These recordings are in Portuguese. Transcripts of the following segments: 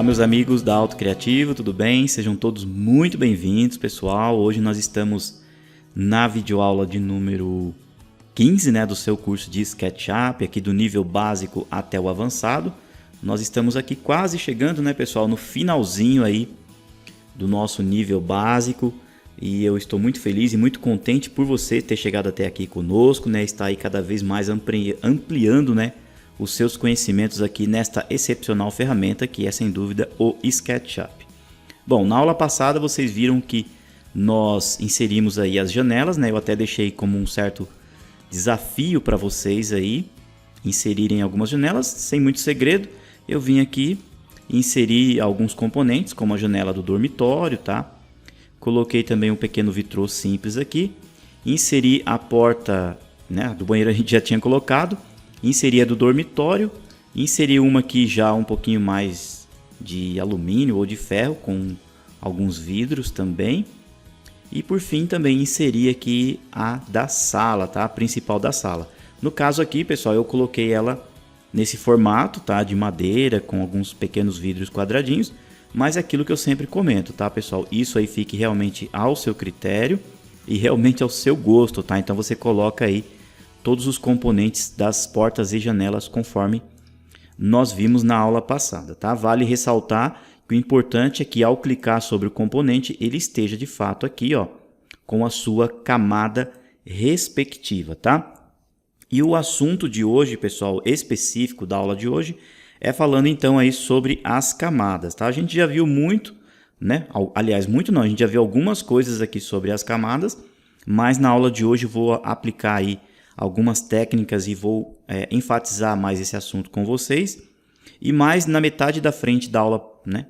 Olá, meus amigos da Auto Criativo, tudo bem? Sejam todos muito bem-vindos, pessoal. Hoje nós estamos na videoaula de número 15, do seu curso de SketchUp, aqui do nível básico até o avançado. Nós estamos aqui quase chegando, pessoal, no finalzinho aí do nosso nível básico. E eu estou muito feliz e muito contente por você ter chegado até aqui conosco, Está aí cada vez mais ampliando, os seus conhecimentos aqui nesta excepcional ferramenta que é sem dúvida o SketchUp. Bom, na aula passada vocês viram que nós inserimos aí as janelas, Eu até deixei como um certo desafio para vocês aí inserirem algumas janelas, sem muito segredo. Eu vim aqui inserir alguns componentes, como a janela do dormitório, Coloquei também um pequeno vitrô simples aqui, inseri a porta, do banheiro a gente já tinha colocado. Inseri a do dormitório, inseri uma aqui já um pouquinho mais de alumínio ou de ferro com alguns vidros também. E por fim também inseri aqui a da sala, a principal da sala. No caso aqui, pessoal, eu coloquei ela nesse formato, de madeira com alguns pequenos vidros quadradinhos. Mas é aquilo que eu sempre comento, pessoal? Isso aí fique realmente ao seu critério e realmente ao seu gosto, Então você coloca aí todos os componentes das portas e janelas conforme nós vimos na aula passada, Vale ressaltar que o importante é que ao clicar sobre o componente, ele esteja de fato aqui, com a sua camada respectiva, E o assunto de hoje, pessoal, específico da aula de hoje, é falando então aí sobre as camadas, A gente já viu muito, Aliás, muito não, a gente já viu algumas coisas aqui sobre as camadas, mas na aula de hoje eu vou aplicar aí algumas técnicas e vou enfatizar mais esse assunto com vocês. E mais na metade da frente da aula,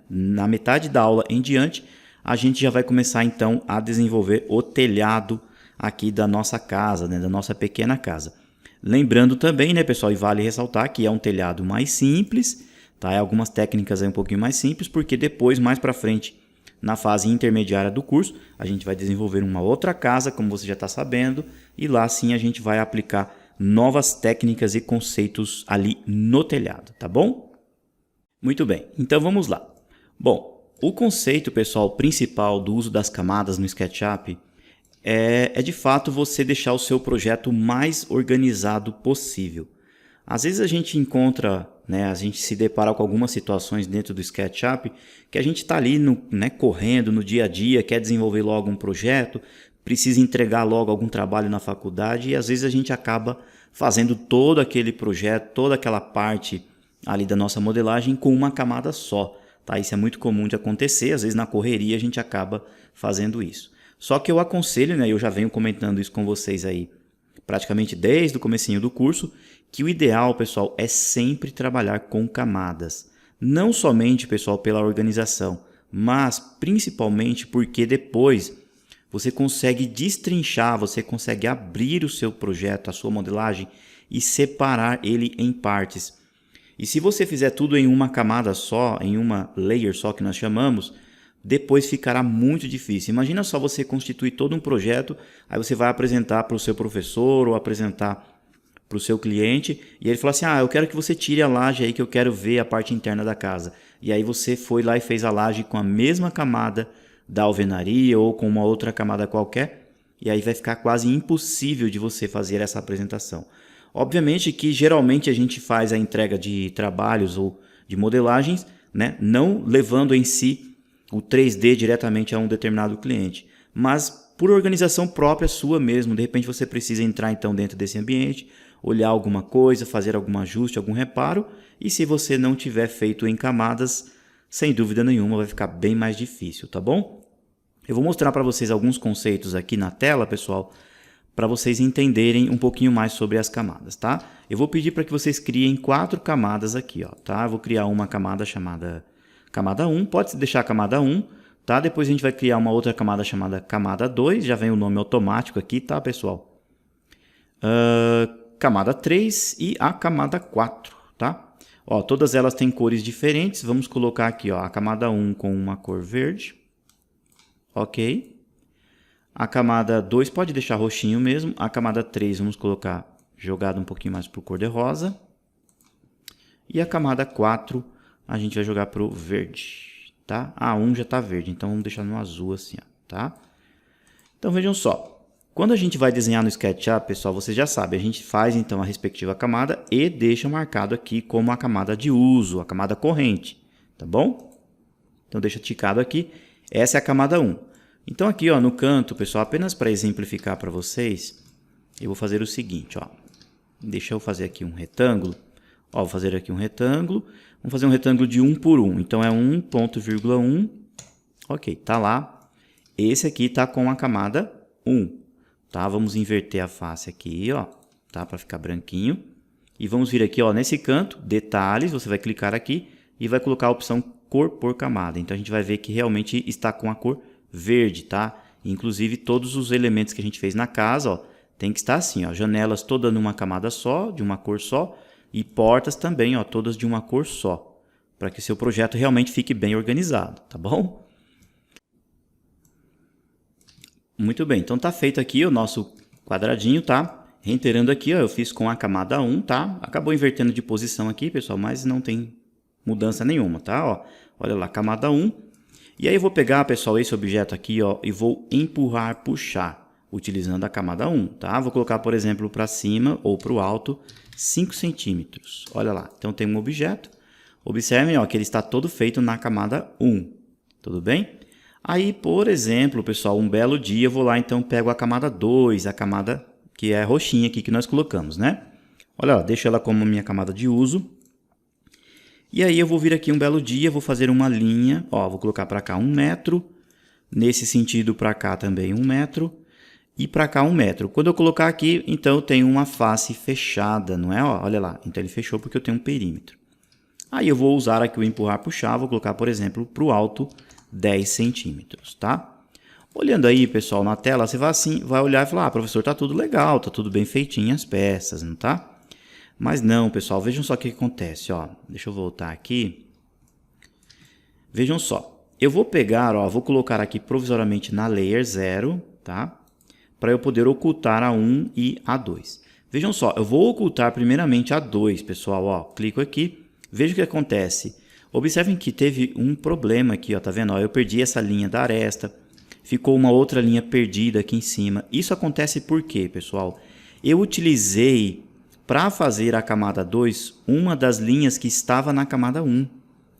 na metade da aula em diante, a gente já vai começar então a desenvolver o telhado aqui da nossa casa, da nossa pequena casa. Lembrando também, pessoal, e vale ressaltar que é um telhado mais simples, Algumas técnicas aí um pouquinho mais simples, porque depois, mais para frente, na fase intermediária do curso, a gente vai desenvolver uma outra casa, como você já está sabendo, e lá sim a gente vai aplicar novas técnicas e conceitos ali no telhado, tá bom? Muito bem, então vamos lá. Bom, o conceito, pessoal, principal do uso das camadas no SketchUp é de fato você deixar o seu projeto o mais organizado possível. Às vezes a gente encontra, a gente se depara com algumas situações dentro do SketchUp que a gente está ali correndo no dia a dia, quer desenvolver logo um projeto, precisa entregar logo algum trabalho na faculdade e às vezes a gente acaba fazendo todo aquele projeto, toda aquela parte ali da nossa modelagem com uma camada só. Isso é muito comum de acontecer, às vezes na correria a gente acaba fazendo isso. Só que eu aconselho, eu já venho comentando isso com vocês aí praticamente desde o comecinho do curso, que o ideal, pessoal, é sempre trabalhar com camadas. Não somente, pessoal, pela organização, mas principalmente porque depois você consegue destrinchar, você consegue abrir o seu projeto, a sua modelagem e separar ele em partes. E se você fizer tudo em uma camada só, em uma layer só que nós chamamos, depois ficará muito difícil. Imagina só você constituir todo um projeto, aí você vai apresentar para o seu professor ou apresentar para o seu cliente e ele fala assim, eu quero que você tire a laje aí que eu quero ver a parte interna da casa. E aí você foi lá e fez a laje com a mesma camada da alvenaria ou com uma outra camada qualquer e aí vai ficar quase impossível de você fazer essa apresentação. Obviamente que geralmente a gente faz a entrega de trabalhos ou de modelagens, não levando em si o 3D diretamente a um determinado cliente, mas por organização própria sua mesmo. De repente você precisa entrar então dentro desse ambiente, olhar alguma coisa, fazer algum ajuste, algum reparo, e se você não tiver feito em camadas, sem dúvida nenhuma vai ficar bem mais difícil, tá bom? Eu vou mostrar para vocês alguns conceitos aqui na tela, pessoal, para vocês entenderem um pouquinho mais sobre as camadas, Eu vou pedir para que vocês criem 4 camadas aqui, Eu vou criar uma camada chamada camada 1, pode deixar a camada 1, Depois a gente vai criar uma outra camada chamada camada 2, já vem o nome automático aqui, pessoal? Camada 3 e a camada 4, Todas elas têm cores diferentes, vamos colocar aqui, a camada 1 com uma cor verde, ok. A camada 2 pode deixar roxinho mesmo, a camada 3 vamos colocar jogado um pouquinho mais para o cor de rosa. E a camada 4 a gente vai jogar pro verde, tá? A1 já tá verde, então vamos deixar no azul assim, ó, tá? Então vejam só. Quando a gente vai desenhar no SketchUp, pessoal, vocês já sabem, a gente faz então a respectiva camada e deixa marcado aqui como a camada de uso, a camada corrente, tá bom? Então deixa ticado aqui, essa é a camada 1. Então aqui ó, no canto, pessoal, apenas para exemplificar para vocês, eu vou fazer o seguinte, ó. Deixa eu fazer aqui um retângulo. Ó, vou fazer aqui um retângulo, vamos fazer um retângulo de 1 por 1, então é 1,1, ok, tá lá. Esse aqui tá com a camada 1. Tá? Vamos inverter a face aqui, ó, tá? Para ficar branquinho. E vamos vir aqui, ó, nesse canto, detalhes, você vai clicar aqui e vai colocar a opção cor por camada. Então a gente vai ver que realmente está com a cor verde, tá? Inclusive todos os elementos que a gente fez na casa, ó, tem que estar assim, ó, janelas todas numa camada só, de uma cor só, e portas também, ó, todas de uma cor só, para que seu projeto realmente fique bem organizado, tá bom? Muito bem, então tá feito aqui o nosso quadradinho, tá? Reiterando aqui, ó, eu fiz com a camada 1, tá? Acabou invertendo de posição aqui, pessoal, mas não tem mudança nenhuma, tá? Ó, olha lá, camada 1. E aí eu vou pegar, pessoal, esse objeto aqui, ó, e vou empurrar, puxar, utilizando a camada 1, tá? Vou colocar, por exemplo, para cima ou para o alto, 5 centímetros. Olha lá, então tem um objeto. Observem, ó, que ele está todo feito na camada 1, tudo bem? Aí, por exemplo, pessoal, um belo dia eu vou lá, então pego a camada 2, a camada que é roxinha aqui que nós colocamos, né? Olha, ó, deixo ela como minha camada de uso. E aí eu vou vir aqui um belo dia, vou fazer uma linha, ó, vou colocar para cá 1 metro, nesse sentido para cá também 1 metro, e para cá 1 metro. Quando eu colocar aqui, então eu tenho uma face fechada, não é? Ó, olha lá, então ele fechou porque eu tenho um perímetro. Aí eu vou usar aqui o empurrar, puxar, vou colocar, por exemplo, para o alto 10 centímetros, tá? Olhando aí, pessoal, na tela, você vai assim, vai olhar e falar, ah, professor, tá tudo legal, tá tudo bem feitinho as peças, não tá? Mas não, pessoal, vejam só o que acontece, ó. Deixa eu voltar aqui. Vejam só, eu vou pegar, ó, vou colocar aqui provisoriamente na Layer 0, tá? Para eu poder ocultar a 1 e a 2. Vejam só, eu vou ocultar primeiramente a 2, pessoal, ó. Clico aqui, veja o que acontece. Observem que teve um problema aqui, ó, tá vendo? Ó, eu perdi essa linha da aresta, ficou uma outra linha perdida aqui em cima. Isso acontece por quê, pessoal? Eu utilizei, para fazer a camada 2, uma das linhas que estava na camada 1.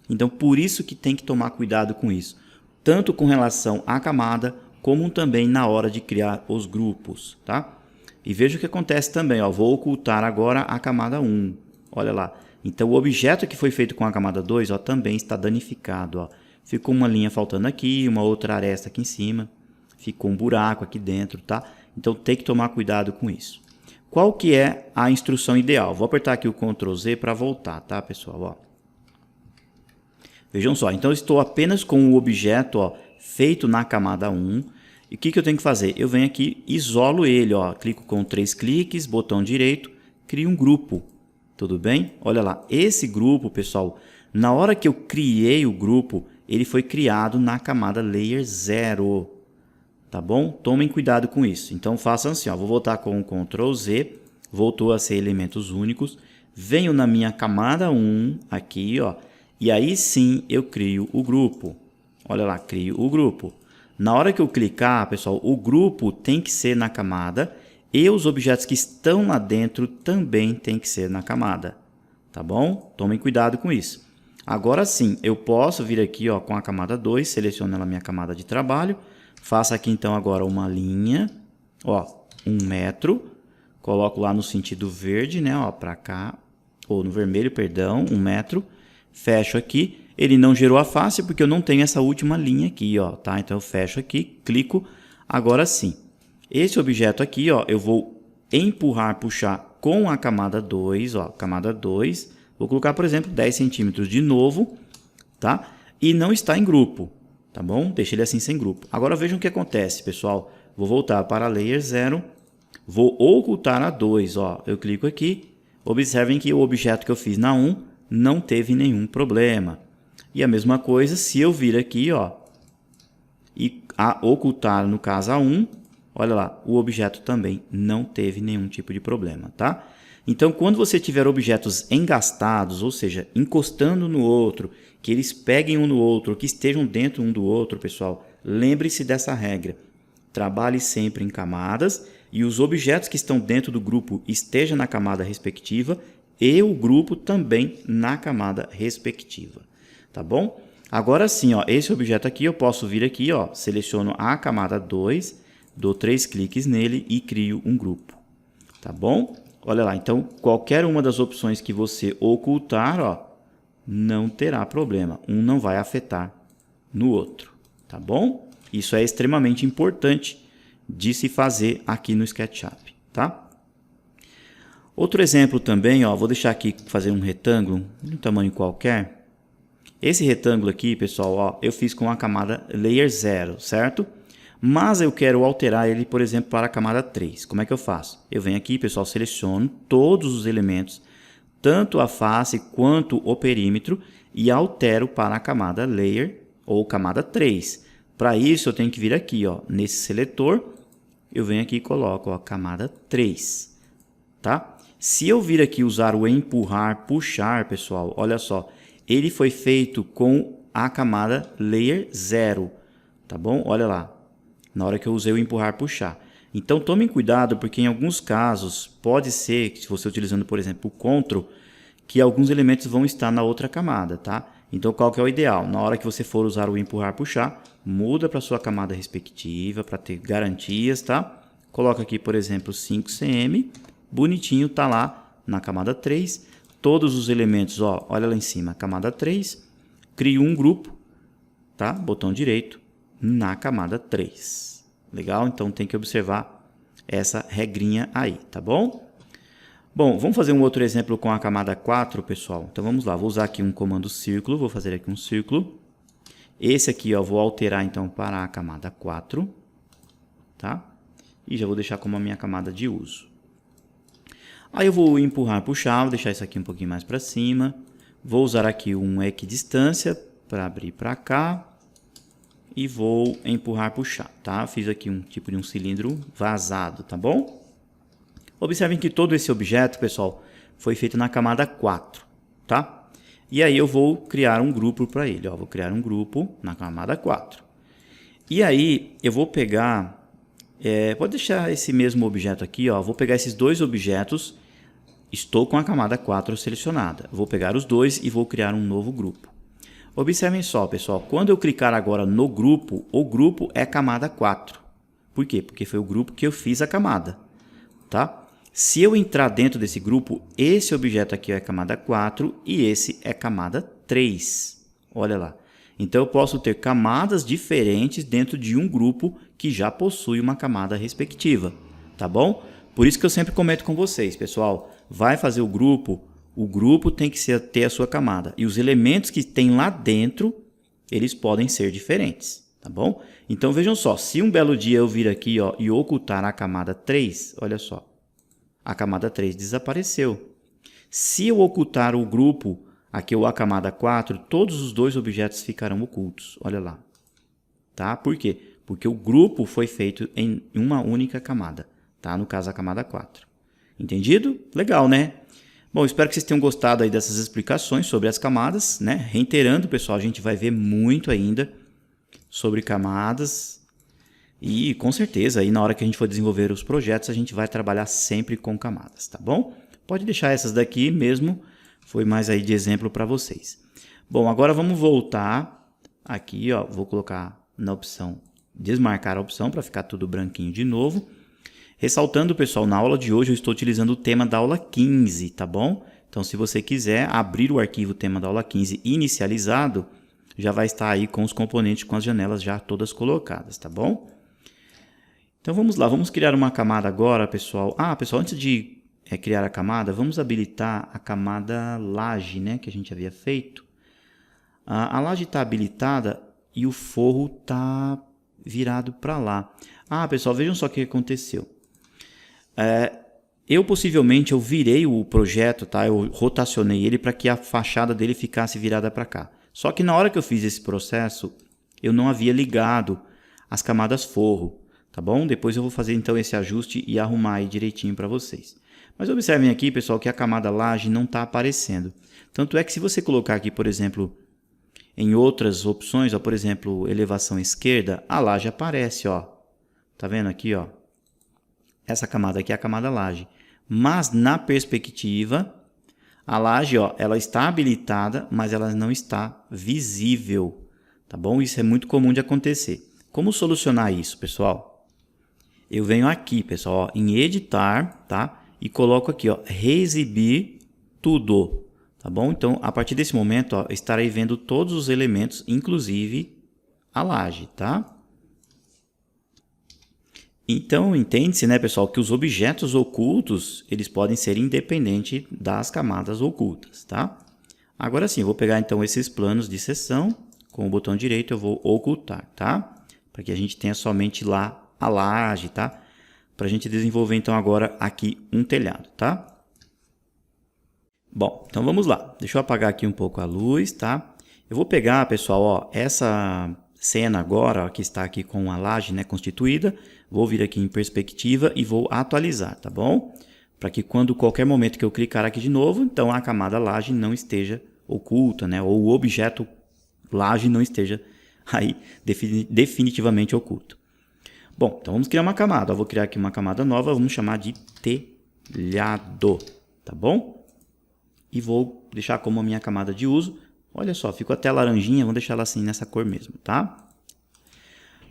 Então, por isso que tem que tomar cuidado com isso. Tanto com relação à camada, como também na hora de criar os grupos, tá? E veja o que acontece também, ó. Vou ocultar agora a camada 1. Olha lá. Então, o objeto que foi feito com a camada 2, ó, também está danificado. Ó. Ficou uma linha faltando aqui, uma outra aresta aqui em cima. Ficou um buraco aqui dentro, tá? Então, tem que tomar cuidado com isso. Qual que é a instrução ideal? Vou apertar aqui o Ctrl Z para voltar, tá, pessoal? Ó. Vejam só, então eu estou apenas com o objeto, ó, feito na camada 1. E o que eu tenho que fazer? Eu venho aqui, isolo ele, ó, clico com 3 cliques, botão direito, crio um grupo. Tudo bem? Olha lá, esse grupo, pessoal, na hora que eu criei o grupo, ele foi criado na camada Layer 0. Tá bom? Tomem cuidado com isso. Então, façam assim, ó, vou voltar com o Ctrl Z, voltou a ser elementos únicos, venho na minha camada 1, aqui, ó, e aí sim eu crio o grupo. Olha lá, crio o grupo. Na hora que eu clicar, pessoal, o grupo tem que ser na camada e os objetos que estão lá dentro também tem que ser na camada, tá bom? Tomem cuidado com isso. Agora sim, eu posso vir aqui, ó, com a camada 2, seleciono a minha camada de trabalho, faço aqui então agora uma linha, ó, 1 metro, coloco lá no sentido verde, né, ó, para cá, ou no vermelho, perdão, 1 metro, fecho aqui, ele não gerou a face porque eu não tenho essa última linha aqui, ó, tá? Então eu fecho aqui, clico, agora sim. Esse objeto aqui, ó, eu vou empurrar, puxar com a camada 2, ó, camada 2. Vou colocar, por exemplo, 10 centímetros de novo, tá? E não está em grupo, tá bom? Deixa ele assim sem grupo. Agora vejam o que acontece, pessoal. Vou voltar para a Layer 0, vou ocultar a 2, ó. Eu clico aqui, observem que o objeto que eu fiz na 1 não teve nenhum problema. E a mesma coisa se eu vir aqui, ó, e ocultar, no caso, a 1, olha lá, o objeto também não teve nenhum tipo de problema, tá? Então, quando você tiver objetos engastados, ou seja, encostando no outro, que eles peguem um no outro, que estejam dentro um do outro, pessoal, lembre-se dessa regra. Trabalhe sempre em camadas e os objetos que estão dentro do grupo estejam na camada respectiva e o grupo também na camada respectiva, tá bom? Agora sim, ó, esse objeto aqui eu posso vir aqui, ó, seleciono a camada 2, dou 3 cliques nele e crio um grupo, tá bom? Olha lá, então qualquer uma das opções que você ocultar, ó, não terá problema. Um não vai afetar no outro, tá bom? Isso é extremamente importante de se fazer aqui no SketchUp, tá? Outro exemplo também, ó, vou deixar aqui fazer um retângulo de um tamanho qualquer. Esse retângulo aqui, pessoal, ó, eu fiz com a camada Layer 0, certo? Mas eu quero alterar ele, por exemplo, para a camada 3. Como é que eu faço? Eu venho aqui, pessoal, seleciono todos os elementos, tanto a face quanto o perímetro, e altero para a camada Layer ou camada 3. Para isso, eu tenho que vir aqui, ó, nesse seletor, eu venho aqui e coloco a camada 3. Tá? Se eu vir aqui usar o empurrar, puxar, pessoal, olha só, ele foi feito com a camada Layer 0. Tá bom? Olha lá. Na hora que eu usei o empurrar, puxar. Então, tomem cuidado, porque em alguns casos, pode ser, que se você utilizando, por exemplo, o Ctrl, que alguns elementos vão estar na outra camada, tá? Então, qual que é o ideal? Na hora que você for usar o empurrar, puxar, muda para a sua camada respectiva, para ter garantias, tá? Coloca aqui, por exemplo, 5 cm, bonitinho, tá lá na camada 3. Todos os elementos, ó, olha lá em cima, camada 3, crio um grupo, tá? Botão direito, na camada 3. Legal? Então tem que observar essa regrinha aí, tá bom? Bom, vamos fazer um outro exemplo com a camada 4, pessoal. Então vamos lá, vou usar aqui um comando círculo, vou fazer aqui um círculo. Esse aqui, ó, vou alterar então para a camada 4, tá? E já vou deixar como a minha camada de uso. Aí eu vou empurrar, puxar, vou deixar isso aqui um pouquinho mais para cima. Vou usar aqui um equidistância para abrir para cá. E vou empurrar, puxar, tá? Fiz aqui um tipo de um cilindro vazado, tá bom? Observem que todo esse objeto, pessoal, foi feito na camada 4, tá? E aí eu vou criar um grupo para ele, ó. Vou criar um grupo na camada 4. E aí eu vou pegar, pode deixar esse mesmo objeto aqui, ó. Vou pegar esses dois objetos, estou com a camada 4 selecionada. Vou pegar os dois e vou criar um novo grupo. Observem só, pessoal, quando eu clicar agora no grupo, o grupo é camada 4. Por quê? Porque foi o grupo que eu fiz a camada, tá? Se eu entrar dentro desse grupo, esse objeto aqui é camada 4 e esse é camada 3. Olha lá. Então, eu posso ter camadas diferentes dentro de um grupo que já possui uma camada respectiva, tá bom? Por isso que eu sempre comento com vocês, pessoal, vai fazer o grupo tem que ter a sua camada. E os elementos que tem lá dentro, eles podem ser diferentes, tá bom? Então, vejam só, se um belo dia eu vir aqui, ó, e ocultar a camada 3, olha só, a camada 3 desapareceu. Se eu ocultar o grupo, aqui ou a camada 4, todos os dois objetos ficarão ocultos, olha lá. Tá? Por quê? Porque o grupo foi feito em uma única camada, tá? No caso, a camada 4. Entendido? Legal, né? Bom, espero que vocês tenham gostado aí dessas explicações sobre as camadas, né? Reiterando, pessoal, a gente vai ver muito ainda sobre camadas e, com certeza, aí na hora que a gente for desenvolver os projetos, a gente vai trabalhar sempre com camadas, tá bom? Pode deixar essas daqui mesmo, foi mais aí de exemplo para vocês. Bom, agora vamos voltar aqui, ó, vou colocar na opção, desmarcar a opção para ficar tudo branquinho de novo. Ressaltando, pessoal, na aula de hoje eu estou utilizando o tema da aula 15, tá bom? Então, se você quiser abrir o arquivo tema da aula 15 inicializado, já vai estar aí com os componentes, com as janelas já todas colocadas, tá bom? Então, vamos lá, vamos criar uma camada agora, pessoal. Pessoal, antes de criar a camada, vamos habilitar a camada laje, né, que a gente havia feito. A laje está habilitada e o forro está virado para lá. Pessoal, vejam só o que aconteceu. Eu possivelmente virei o projeto, tá? Eu rotacionei ele para que a fachada dele ficasse virada para cá. Só que na hora que eu fiz esse processo, eu não havia ligado as camadas forro, tá bom? Depois eu vou fazer então esse ajuste e arrumar aí direitinho para vocês. Mas observem aqui, pessoal, que a camada laje não está aparecendo. Tanto é que se você colocar aqui, por exemplo, em outras opções, ó, por exemplo, elevação esquerda, a laje aparece, ó. Tá vendo aqui, ó? Essa camada aqui é a camada laje. Mas na perspectiva, a laje, ó, ela está habilitada, mas ela não está visível, tá bom? Isso é muito comum de acontecer. Como solucionar isso, pessoal? Eu venho aqui, pessoal, ó, em editar, tá? E coloco aqui, ó, reexibir tudo, tá bom? Então, a partir desse momento, ó, estarei vendo todos os elementos, inclusive a laje, tá? Então, entende-se, né, pessoal, que os objetos ocultos, eles podem ser independentes das camadas ocultas, tá? Agora sim, eu vou pegar então esses planos de seção, com o botão direito eu vou ocultar, tá? Para que a gente tenha somente lá a laje, tá? Para a gente desenvolver então agora aqui um telhado, tá? Bom, então vamos lá. Deixa eu apagar aqui um pouco a luz, tá? Eu vou pegar, pessoal, ó, essa cena agora, ó, que está aqui com a laje, né, constituída. Vou vir aqui em perspectiva e vou atualizar, tá bom? Para que quando qualquer momento que eu clicar aqui de novo, então a camada laje não esteja oculta, né? Ou o objeto laje não esteja aí definitivamente oculto. Bom, então vamos criar uma camada. Eu vou criar aqui uma camada nova, vamos chamar de telhado, tá bom? E vou deixar como a minha camada de uso. Olha só, ficou até laranjinha, vamos deixar ela assim nessa cor mesmo, tá?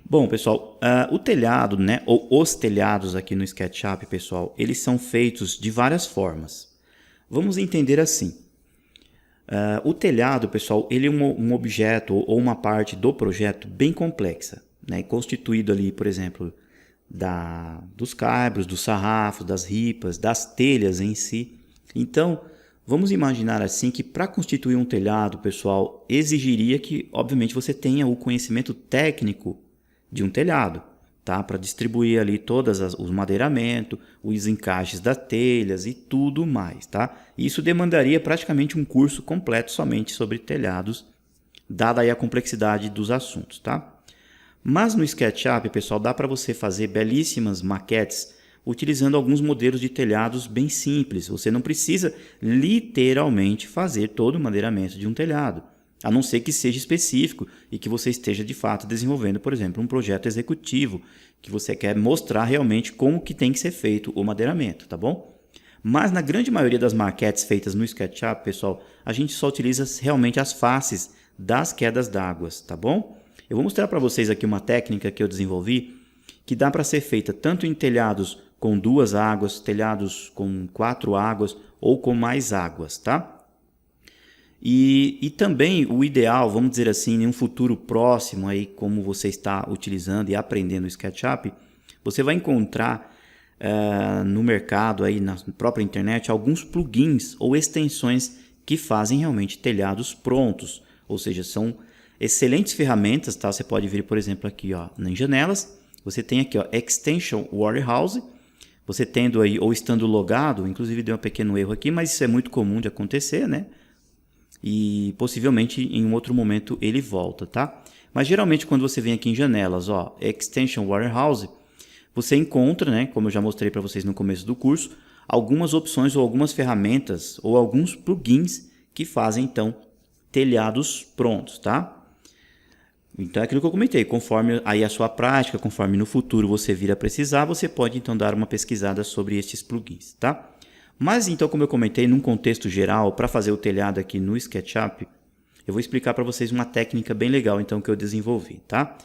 Bom, pessoal, o telhado, né, ou os telhados aqui no SketchUp, pessoal, eles são feitos de várias formas. Vamos entender assim. O telhado, pessoal, ele é um objeto ou uma parte do projeto bem complexa, né, constituído ali, por exemplo, dos caibros, dos sarrafos, das ripas, das telhas em si. Então, vamos imaginar assim que para constituir um telhado, pessoal, exigiria que, obviamente, você tenha o conhecimento técnico de um telhado, tá? Para distribuir ali todos os madeiramentos, os encaixes das telhas e tudo mais, tá? Isso demandaria praticamente um curso completo somente sobre telhados, dada aí a complexidade dos assuntos, tá? Mas no SketchUp, pessoal, dá para você fazer belíssimas maquetes utilizando alguns modelos de telhados bem simples. Você não precisa literalmente fazer todo o madeiramento de um telhado, a não ser que seja específico e que você esteja de fato desenvolvendo, por exemplo, um projeto executivo, que você quer mostrar realmente como que tem que ser feito o madeiramento, tá bom? Mas na grande maioria das maquetes feitas no SketchUp, pessoal, a gente só utiliza realmente as faces das quedas d'água, tá bom? Eu vou mostrar para vocês aqui uma técnica que eu desenvolvi, que dá para ser feita tanto em telhados com 2 águas, telhados com 4 águas ou com mais águas, tá? E também o ideal, vamos dizer assim, em um futuro próximo, aí, como você está utilizando e aprendendo o SketchUp, você vai encontrar no mercado, aí, na própria internet, alguns plugins ou extensões que fazem realmente telhados prontos. Ou seja, são excelentes ferramentas, tá? Você pode vir, por exemplo, aqui ó, em janelas, você tem aqui ó, Extension Warehouse, você tendo aí ou estando logado, inclusive deu um pequeno erro aqui, mas isso é muito comum de acontecer, né? E possivelmente em um outro momento ele volta, tá? Mas geralmente quando você vem aqui em janelas, ó, Extension Warehouse, você encontra, né, como eu já mostrei para vocês no começo do curso, algumas opções ou algumas ferramentas ou alguns plugins que fazem então telhados prontos, tá? Então é aquilo que eu comentei, conforme aí a sua prática, conforme no futuro você vir a precisar, você pode então dar uma pesquisada sobre estes plugins, tá? Mas então, como eu comentei, num contexto geral, para fazer o telhado aqui no SketchUp, eu vou explicar para vocês uma técnica bem legal então que eu desenvolvi, tá?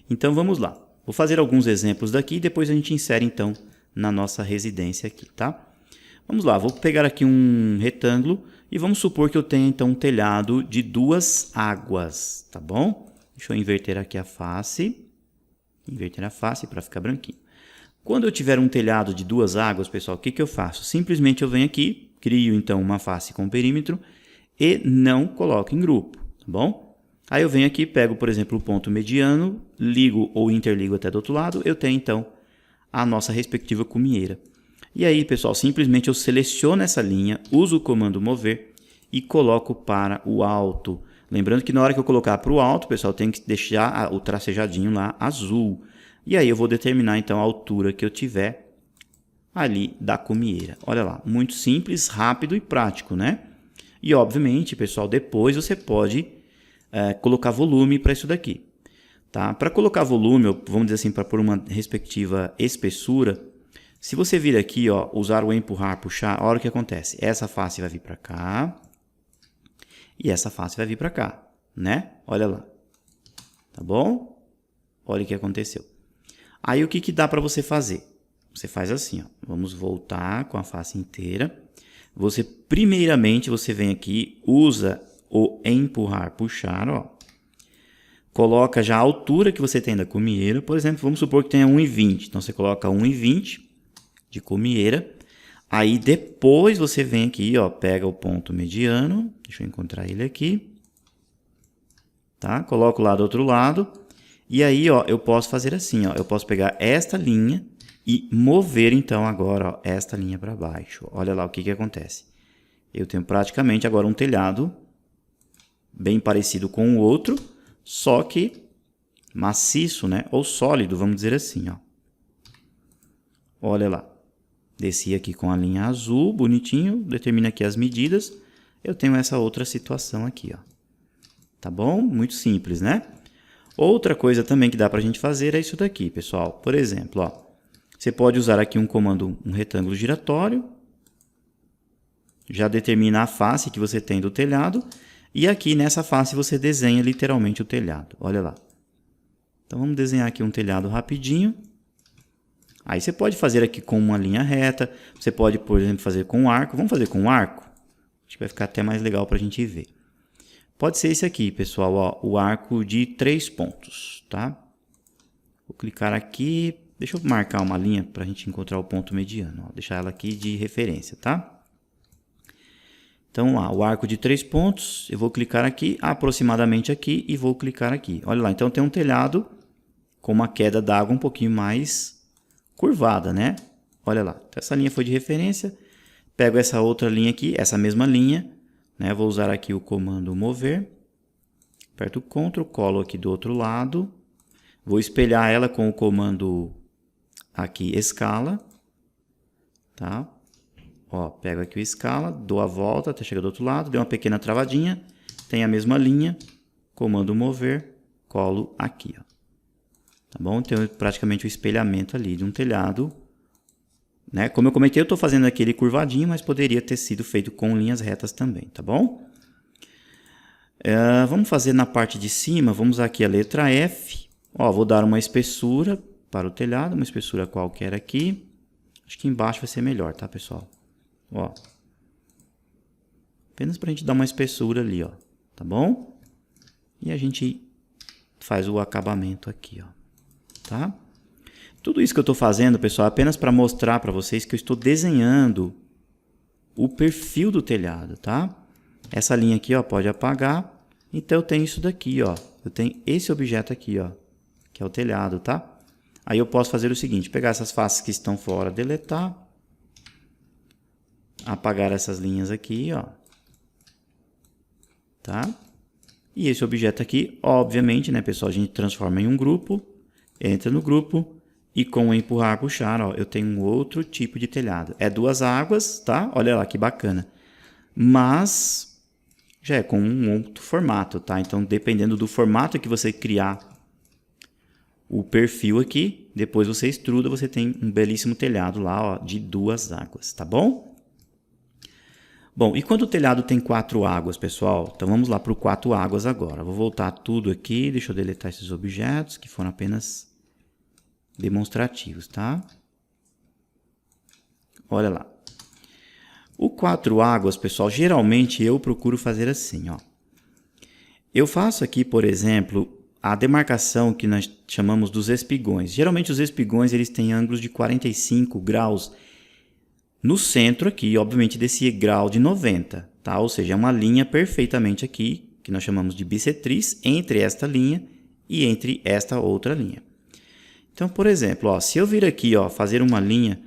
Então vamos lá. Vou fazer alguns exemplos daqui e depois a gente insere então na nossa residência aqui, tá? Vamos lá, vou pegar aqui um retângulo e vamos supor que eu tenha então um telhado de 2 águas, tá bom? Deixa eu inverter aqui a face. Inverter a face para ficar branquinho. Quando eu tiver um telhado de 2 águas, pessoal, o que eu faço? Simplesmente eu venho aqui, crio então uma face com perímetro e não coloco em grupo, tá bom? Aí eu venho aqui, pego, por exemplo, o ponto mediano, ligo ou interligo até do outro lado, eu tenho então a nossa respectiva cumieira. E aí, pessoal, simplesmente eu seleciono essa linha, uso o comando mover e coloco para o alto. Lembrando que na hora que eu colocar para o alto, pessoal, tem que deixar o tracejadinho lá azul. E aí eu vou determinar então a altura que eu tiver ali da cumieira. Olha lá, muito simples, rápido e prático, né? E obviamente, pessoal, depois você pode colocar volume para isso daqui. Tá? Para colocar volume, vamos dizer assim, para pôr uma respectiva espessura, se você vir aqui, ó, usar o empurrar, puxar, olha o que acontece. Essa face vai vir para cá e essa face vai vir para cá, né? Olha lá. Tá bom? Olha o que aconteceu. Aí o que dá para você fazer? Você faz assim, ó. Vamos voltar com a face inteira. Primeiramente, você vem aqui, usa o empurrar, puxar, ó. Coloca já a altura que você tem da cumieira. Por exemplo, vamos supor que tenha 1,20. Então, você coloca 1,20 de cumieira. Aí, depois você vem aqui, ó, pega o ponto mediano. Deixa eu encontrar ele aqui. Tá? Coloco lá do outro lado. E aí, ó, eu posso fazer assim, ó. Eu posso pegar esta linha e mover, então, agora, ó, esta linha para baixo. Olha lá o que acontece. Eu tenho praticamente agora um telhado bem parecido com o outro, só que maciço, né? Ou sólido, vamos dizer assim, ó. Olha lá. Desci aqui com a linha azul, bonitinho, determina aqui as medidas. Eu tenho essa outra situação aqui, ó. Tá bom? Muito simples, né? Outra coisa também que dá pra gente fazer é isso daqui, pessoal. Por exemplo, ó. Você pode usar aqui um comando, um retângulo giratório. Já determina a face que você tem do telhado. E aqui nessa face você desenha literalmente o telhado. Olha lá. Então vamos desenhar aqui um telhado rapidinho. Aí você pode fazer aqui com uma linha reta. Você pode, por exemplo, fazer com um arco. Vamos fazer com um arco? Acho que vai ficar até mais legal para a gente ver. Pode ser esse aqui, pessoal. Ó, o arco de 3 pontos. Tá? Vou clicar aqui. Deixa eu marcar uma linha para a gente encontrar o ponto mediano. Ó, deixar ela aqui de referência, tá? Então, lá, o arco de 3 pontos, eu vou clicar aqui, aproximadamente aqui, e vou clicar aqui. Olha lá, então tem um telhado com uma queda d'água um pouquinho mais curvada, né? Olha lá, então, essa linha foi de referência. Pego essa outra linha aqui, essa mesma linha, né? Vou usar aqui o comando mover. Aperto o Ctrl, colo aqui do outro lado. Vou espelhar ela com o comando aqui, escala. Tá? Ó, pego aqui o escala, dou a volta até chegar do outro lado, dei uma pequena travadinha, tem a mesma linha, comando mover, colo aqui, ó. Tá bom? Então, praticamente o espelhamento ali de um telhado, né? Como eu comentei, eu estou fazendo aquele curvadinho, mas poderia ter sido feito com linhas retas também, tá bom? Vamos fazer na parte de cima, vamos usar aqui a letra F. Ó, vou dar uma espessura para o telhado, uma espessura qualquer aqui. Acho que embaixo vai ser melhor, tá, pessoal? Ó, apenas para a gente dar uma espessura ali, ó, tá bom? E a gente faz o acabamento aqui, ó, tá? Tudo isso que eu estou fazendo, pessoal, é apenas para mostrar para vocês que eu estou desenhando o perfil do telhado, tá? Essa linha aqui, ó, pode apagar. Então eu tenho isso daqui, ó, eu tenho esse objeto aqui, ó, que é o telhado, tá? Aí eu posso fazer o seguinte, pegar essas faces que estão fora, deletar. Apagar essas linhas aqui, ó. Tá? E esse objeto aqui, obviamente, né, pessoal, a gente transforma em um grupo, entra no grupo e com o empurrar, puxar, ó, eu tenho um outro tipo de telhado. É 2 águas, tá? Olha lá que bacana. Mas já é com um outro formato, tá? Então, dependendo do formato que você criar o perfil aqui, depois você extruda, você tem um belíssimo telhado lá, ó, de 2 águas, tá bom? Bom, e quando o telhado tem 4 águas, pessoal? Então vamos lá para o 4 águas agora. Vou voltar tudo aqui, deixa eu deletar esses objetos que foram apenas demonstrativos, tá? Olha lá. O 4 águas, pessoal, geralmente eu procuro fazer assim, ó. Eu faço aqui, por exemplo, a demarcação que nós chamamos dos espigões. Geralmente os espigões eles têm ângulos de 45 graus no centro aqui, obviamente, desse grau de 90, tá? Ou seja, é uma linha perfeitamente aqui, que nós chamamos de bissetriz, entre esta linha e entre esta outra linha. Então, por exemplo, ó, se eu vir aqui, ó, fazer uma linha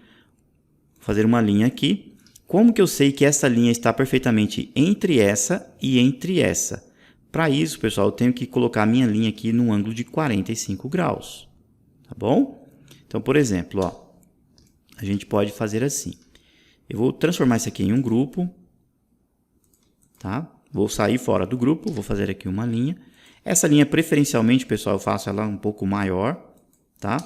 aqui, como que eu sei que essa linha está perfeitamente entre essa e entre essa? Para isso, pessoal, eu tenho que colocar a minha linha aqui num ângulo de 45 graus, tá bom? Então, por exemplo, ó, a gente pode fazer assim. Eu vou transformar isso aqui em um grupo, tá? Vou sair fora do grupo, vou fazer aqui uma linha. Essa linha, preferencialmente, pessoal, eu faço ela um pouco maior, tá?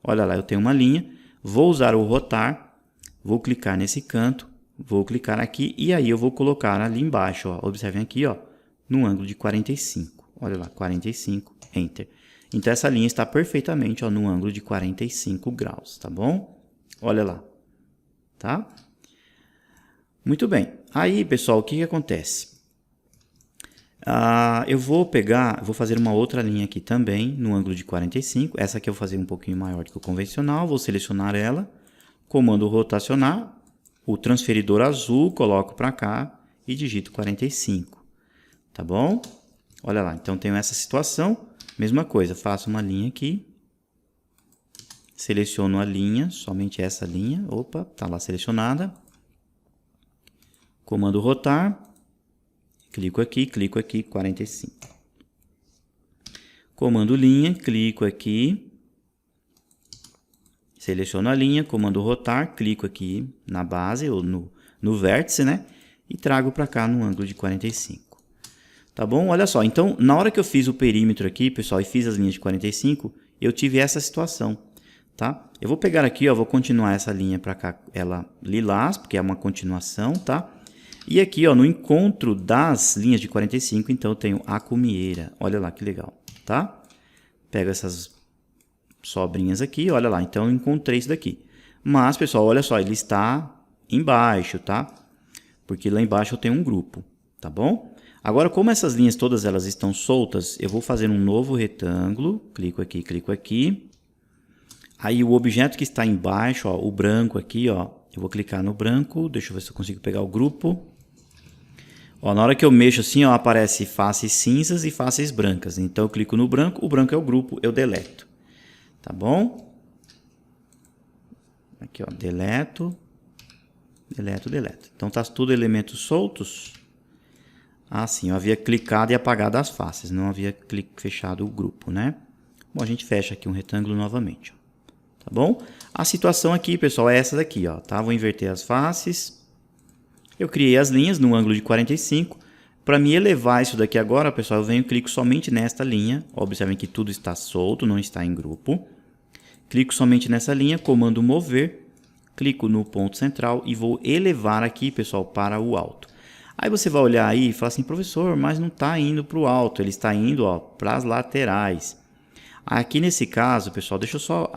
Olha lá, eu tenho uma linha. Vou usar o rotar, vou clicar nesse canto, vou clicar aqui e aí eu vou colocar ali embaixo, ó. Observem aqui, ó, no ângulo de 45. Olha lá, 45, Enter. Então, essa linha está perfeitamente, ó, no ângulo de 45 graus, tá bom? Olha lá, tá? Muito bem. Aí, pessoal, o que acontece? Eu vou fazer uma outra linha aqui também, no ângulo de 45. Essa aqui eu vou fazer um pouquinho maior do que o convencional. Vou selecionar ela, comando rotacionar, o transferidor azul, coloco para cá e digito 45. Tá bom? Olha lá, então tenho essa situação. Mesma coisa, faço uma linha aqui. Seleciono a linha, somente essa linha. Opa, tá lá selecionada. Comando rotar. Clico aqui, 45. Comando linha, clico aqui. Seleciono a linha, comando rotar, clico aqui na base ou no vértice, né? E trago para cá no ângulo de 45. Tá bom? Olha só, então na hora que eu fiz o perímetro aqui, pessoal, e fiz as linhas de 45, eu tive essa situação, tá? Eu vou pegar aqui, ó, vou continuar essa linha para cá, ela lilás, porque é uma continuação, tá? E aqui, ó, no encontro das linhas de 45, então eu tenho a cumieira. Olha lá que legal, tá? Pego essas sobrinhas aqui, olha lá, então eu encontrei isso daqui. Mas, pessoal, olha só, ele está embaixo, tá? Porque lá embaixo eu tenho um grupo, tá bom? Agora, como essas linhas todas elas estão soltas, eu vou fazer um novo retângulo, clico aqui. Aí o objeto que está embaixo, ó, o branco aqui, ó, eu vou clicar no branco, deixa eu ver se eu consigo pegar o grupo. Ó, na hora que eu mexo assim, ó, aparece faces cinzas e faces brancas. Então eu clico no branco, o branco é o grupo, eu deleto. Tá bom? Aqui, ó, deleto. Então tá tudo elementos soltos. Assim, eu havia clicado e apagado as faces, não havia fechado o grupo, né? Bom, a gente fecha aqui um retângulo novamente, ó. Tá bom? A situação aqui, pessoal, é essa daqui, ó, tá? Vou inverter as faces. Eu criei as linhas no ângulo de 45. Para me elevar isso daqui agora, pessoal, eu venho e clico somente nesta linha. Observem que tudo está solto, não está em grupo. Clico somente nessa linha, comando mover. Clico no ponto central e vou elevar aqui, pessoal, para o alto. Aí você vai olhar aí e falar assim, professor, mas não está indo para o alto, ele está indo, ó, para as laterais. Aqui nesse caso, pessoal, deixa eu só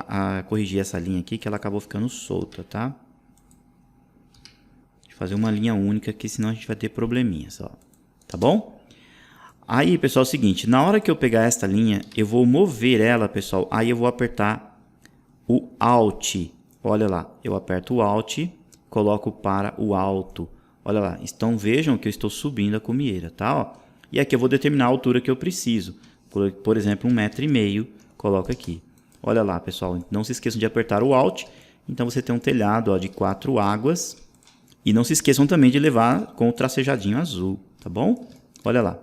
corrigir essa linha aqui, que ela acabou ficando solta, tá? Deixa eu fazer uma linha única aqui, senão a gente vai ter probleminhas, ó. Tá bom? Aí, pessoal, é o seguinte, na hora que eu pegar esta linha, eu vou mover ela, pessoal, aí eu vou apertar o Alt. Olha lá, eu aperto o Alt, coloco para o alto. Olha lá, então vejam que eu estou subindo a cumieira, tá? Ó. E aqui eu vou determinar a altura que eu preciso. Por exemplo, 1,5 m, coloco aqui. Olha lá, pessoal, não se esqueçam de apertar o Alt. Então você tem um telhado, ó, de 4 águas. E não se esqueçam também de levar com o tracejadinho azul, tá bom? Olha lá,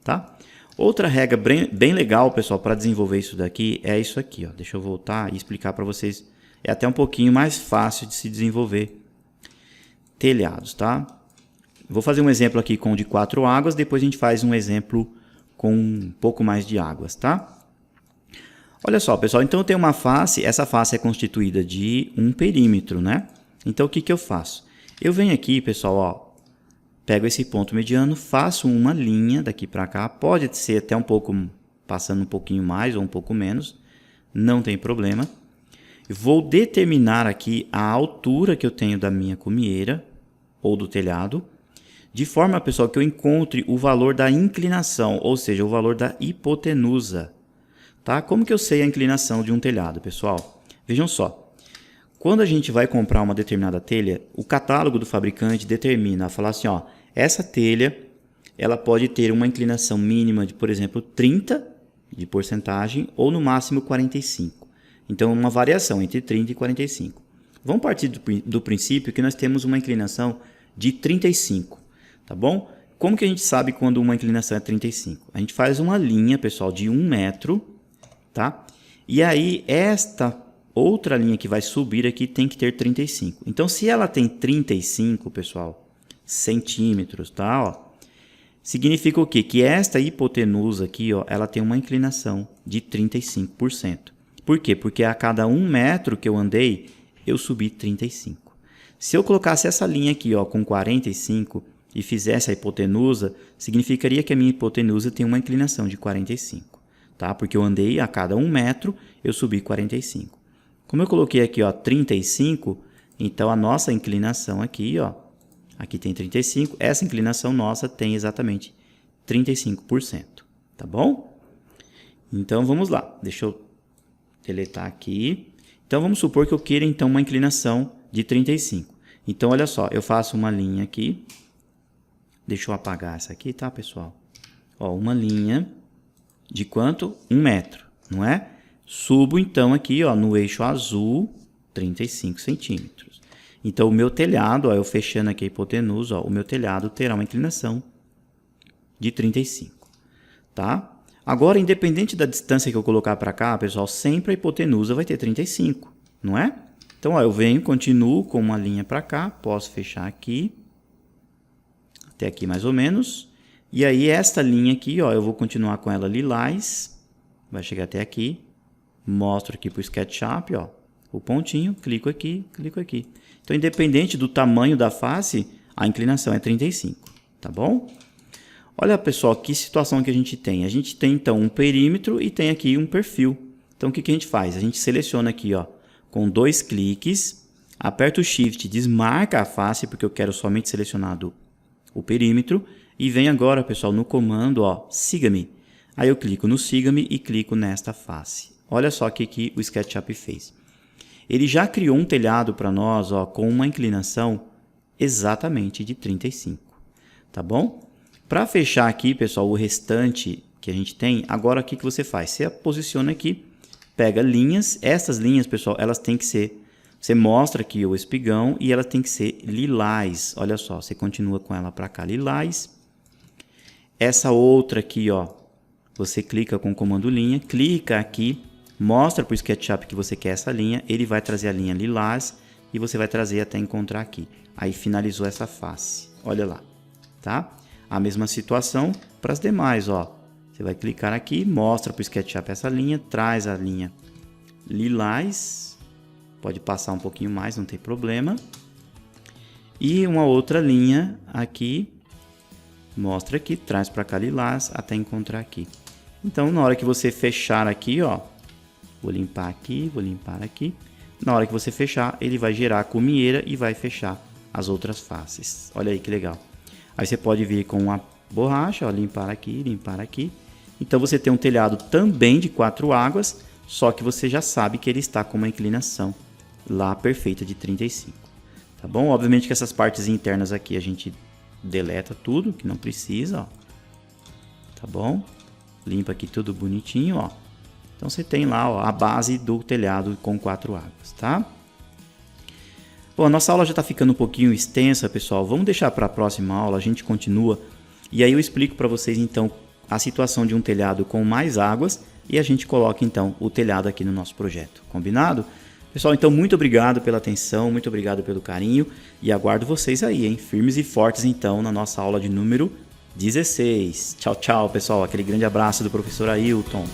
tá? Outra regra bem legal, pessoal, para desenvolver isso daqui é isso aqui, ó. Deixa eu voltar e explicar para vocês. É até um pouquinho mais fácil de se desenvolver telhados, tá? Vou fazer um exemplo aqui com o de 4 águas, depois a gente faz um exemplo com um pouco mais de águas, tá? Olha só, pessoal, então eu tenho uma face, essa face é constituída de um perímetro, né? Então o que que eu faço? Eu venho aqui, pessoal, ó, pego esse ponto mediano, faço uma linha daqui para cá, pode ser até um pouco, passando um pouquinho mais ou um pouco menos, não tem problema. Vou determinar aqui a altura que eu tenho da minha cumieira ou do telhado, de forma, pessoal, que eu encontre o valor da inclinação, ou seja, o valor da hipotenusa. Tá? Como que eu sei a inclinação de um telhado, pessoal? Vejam só, quando a gente vai comprar uma determinada telha, o catálogo do fabricante determina, fala assim, ó, essa telha ela pode ter uma inclinação mínima de, por exemplo, 30 de porcentagem ou no máximo 45. Então, uma variação entre 30 e 45. Vamos partir do princípio que nós temos uma inclinação de 35, tá bom? Como que a gente sabe quando uma inclinação é 35? A gente faz uma linha, pessoal, de 1 metro, tá? E aí, esta outra linha que vai subir aqui tem que ter 35. Então, se ela tem 35, pessoal, centímetros, tá? Ó, significa o quê? Que esta hipotenusa aqui, ó, ela tem uma inclinação de 35%. Por quê? Porque a cada 1 metro que eu andei, eu subi 35. Se eu colocasse essa linha aqui, ó, com 45 e fizesse a hipotenusa, significaria que a minha hipotenusa tem uma inclinação de 45. Tá? Porque eu andei a cada 1 metro, eu subi 45. Como eu coloquei aqui, ó, 35, então a nossa inclinação aqui, ó, aqui tem 35, essa inclinação nossa tem exatamente 35%, tá bom? Então vamos lá, deixa eu deletar aqui. Então vamos supor que eu queira então uma inclinação de 35. Então olha só, eu faço uma linha aqui. Deixa eu apagar essa aqui, tá, pessoal? Ó, uma linha de quanto? 1 metro, não é? Subo então aqui, ó, no eixo azul, 35 centímetros. Então o meu telhado, ó, eu fechando aqui a hipotenusa, ó, o meu telhado terá uma inclinação de 35, tá? Agora, independente da distância que eu colocar para cá, pessoal, sempre a hipotenusa vai ter 35, não é? Então, ó, eu venho, continuo com uma linha para cá, posso fechar aqui, até aqui mais ou menos. E aí, esta linha aqui, ó, eu vou continuar com ela lilás, vai chegar até aqui. Mostro aqui para o SketchUp, ó, o pontinho, clico aqui, clico aqui. Então, independente do tamanho da face, a inclinação é 35, tá bom? Olha, pessoal, que situação que a gente tem. A gente tem, então, um perímetro e tem aqui um perfil. Então, o que a gente faz? A gente seleciona aqui, ó, com 2 cliques, aperta o Shift, desmarca a face, porque eu quero somente selecionar o perímetro, e vem agora, pessoal, no comando, ó, siga-me. Aí eu clico no siga-me e clico nesta face. Olha só o que o SketchUp fez. Ele já criou um telhado para nós, ó, com uma inclinação exatamente de 35, tá bom? Para fechar aqui, pessoal, o restante que a gente tem, agora o que você faz? Você posiciona aqui, pega linhas, essas linhas, pessoal, elas têm que ser, você mostra aqui o espigão e elas têm que ser lilás. Olha só, você continua com ela para cá, lilás. Essa outra aqui, ó, você clica com o comando linha, clica aqui, mostra para o SketchUp que você quer essa linha, ele vai trazer a linha lilás e você vai trazer até encontrar aqui. Aí finalizou essa face, olha lá, tá? A mesma situação para as demais, ó. Você vai clicar aqui, mostra para o SketchUp essa linha, traz a linha lilás, pode passar um pouquinho mais, não tem problema. E uma outra linha aqui, mostra aqui, traz para cá lilás até encontrar aqui. Então, na hora que você fechar aqui, ó, vou limpar aqui, vou limpar aqui. Na hora que você fechar, ele vai gerar a cumieira e vai fechar as outras faces. Olha aí que legal. Aí você pode vir com uma borracha, ó, limpar aqui, limpar aqui. Então você tem um telhado também de 4 águas, só que você já sabe que ele está com uma inclinação lá perfeita de 35. Tá bom? Obviamente que essas partes internas aqui a gente deleta tudo, que não precisa, ó. Tá bom? Limpa aqui tudo bonitinho, ó. Então você tem lá, ó, a base do telhado com 4 águas, tá? Bom, a nossa aula já está ficando um pouquinho extensa, pessoal. Vamos deixar para a próxima aula, a gente continua. E aí eu explico para vocês, então, a situação de um telhado com mais águas e a gente coloca, então, o telhado aqui no nosso projeto. Combinado? Pessoal, então, muito obrigado pela atenção, muito obrigado pelo carinho e aguardo vocês aí, hein? Firmes e fortes, então, na nossa aula de número 16. Tchau, tchau, pessoal. Aquele grande abraço do professor Ailton.